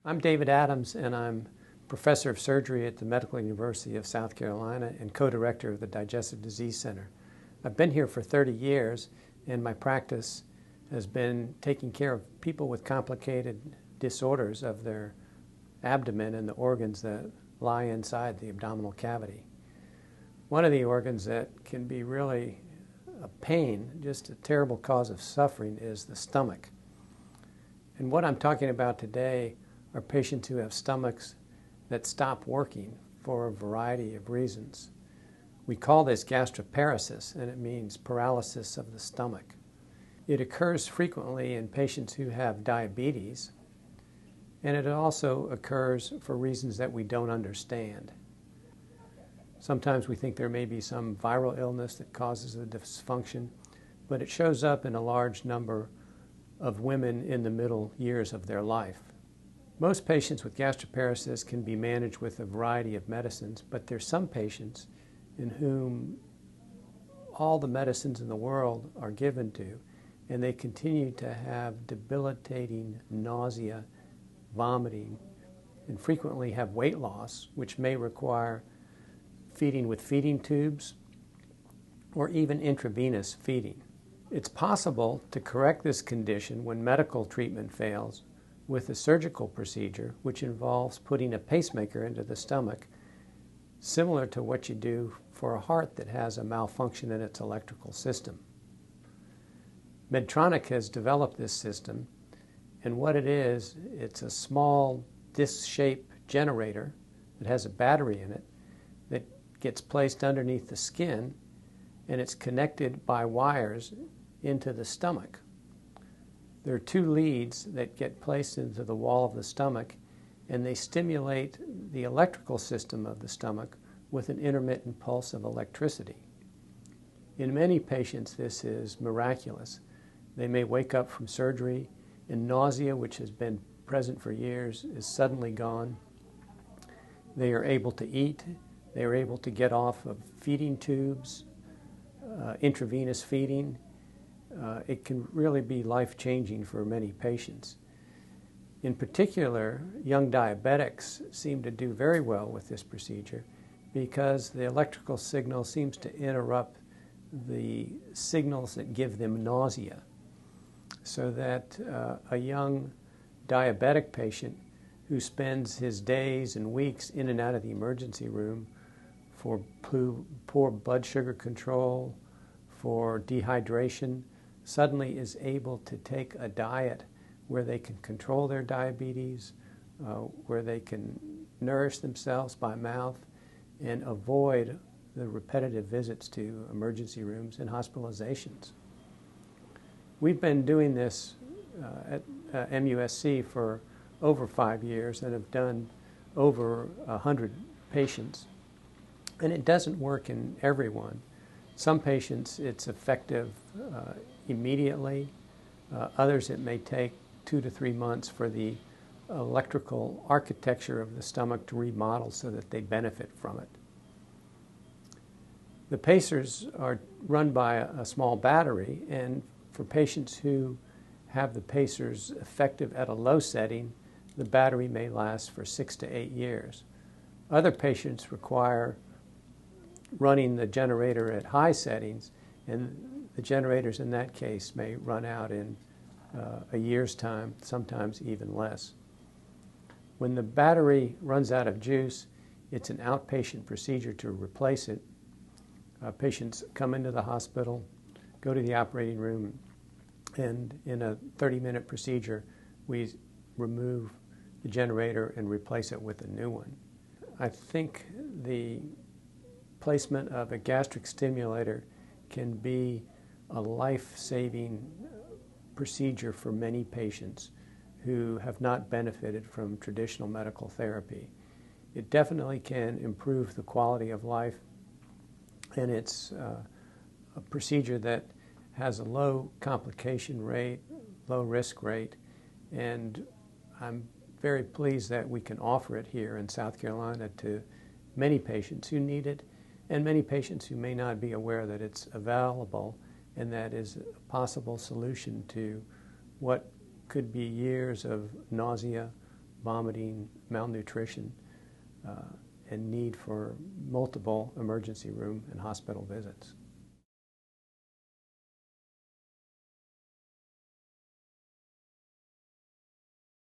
I'm David Adams, and I'm professor of surgery at the Medical University of South Carolina and co-director of the Digestive Disease Center. I've been here for 30 years, and my practice has been taking care of people with complicated disorders of their abdomen and the organs that lie inside the abdominal cavity. One of the organs that can be really a pain, just a terrible cause of suffering, is the stomach. And what I'm talking about today are patients who have stomachs that stop working for a variety of reasons. We call this gastroparesis, and it means paralysis of the stomach. It occurs frequently in patients who have diabetes, and it also occurs for reasons that we don't understand. Sometimes we think there may be some viral illness that causes the dysfunction, but it shows up in a large number of women in the middle years of their life. Most patients with gastroparesis can be managed with a variety of medicines, but there's some patients in whom all the medicines in the world are given to, and they continue to have debilitating nausea, vomiting, and frequently have weight loss, which may require feeding with feeding tubes or even intravenous feeding. It's possible to correct this condition when medical treatment fails with a surgical procedure, which involves putting a pacemaker into the stomach, similar to what you do for a heart that has a malfunction in its electrical system. Medtronic has developed this system, and what it is, it's a small disc-shaped generator that has a battery in it that gets placed underneath the skin, and it's connected by wires into the stomach. There are two leads that get placed into the wall of the stomach, and they stimulate the electrical system of the stomach with an intermittent pulse of electricity. In many patients, this is miraculous. They may wake up from surgery and nausea, which has been present for years, is suddenly gone. They are able to eat. They are able to get off of feeding tubes, intravenous feeding. It can really be life-changing for many patients. In particular, young diabetics seem to do very well with this procedure because the electrical signal seems to interrupt the signals that give them nausea, so that a young diabetic patient who spends his days and weeks in and out of the emergency room for poor blood sugar control, for dehydration, suddenly is able to take a diet where they can control their diabetes, where they can nourish themselves by mouth and avoid the repetitive visits to emergency rooms and hospitalizations. We've been doing this at MUSC for over 5 years and have done over 100 patients. And it doesn't work in everyone. Some patients it's effective immediately. Others it may take 2 to 3 months for the electrical architecture of the stomach to remodel so that they benefit from it. The pacers are run by a small battery, and for patients who have the pacers effective at a low setting, the battery may last for 6 to 8 years. Other patients require running the generator at high settings, and the generators in that case may run out in a year's time, sometimes even less. When the battery runs out of juice, it's an outpatient procedure to replace it. Patients come into the hospital, go to the operating room, and in a 30-minute procedure, we remove the generator and replace it with a new one. I think the placement of a gastric stimulator can be a life-saving procedure for many patients who have not benefited from traditional medical therapy. It definitely can improve the quality of life, and it's a procedure that has a low complication rate, low risk rate, and I'm very pleased that we can offer it here in South Carolina to many patients who need it, and many patients who may not be aware that it's available and that is a possible solution to what could be years of nausea, vomiting, malnutrition, and need for multiple emergency room and hospital visits.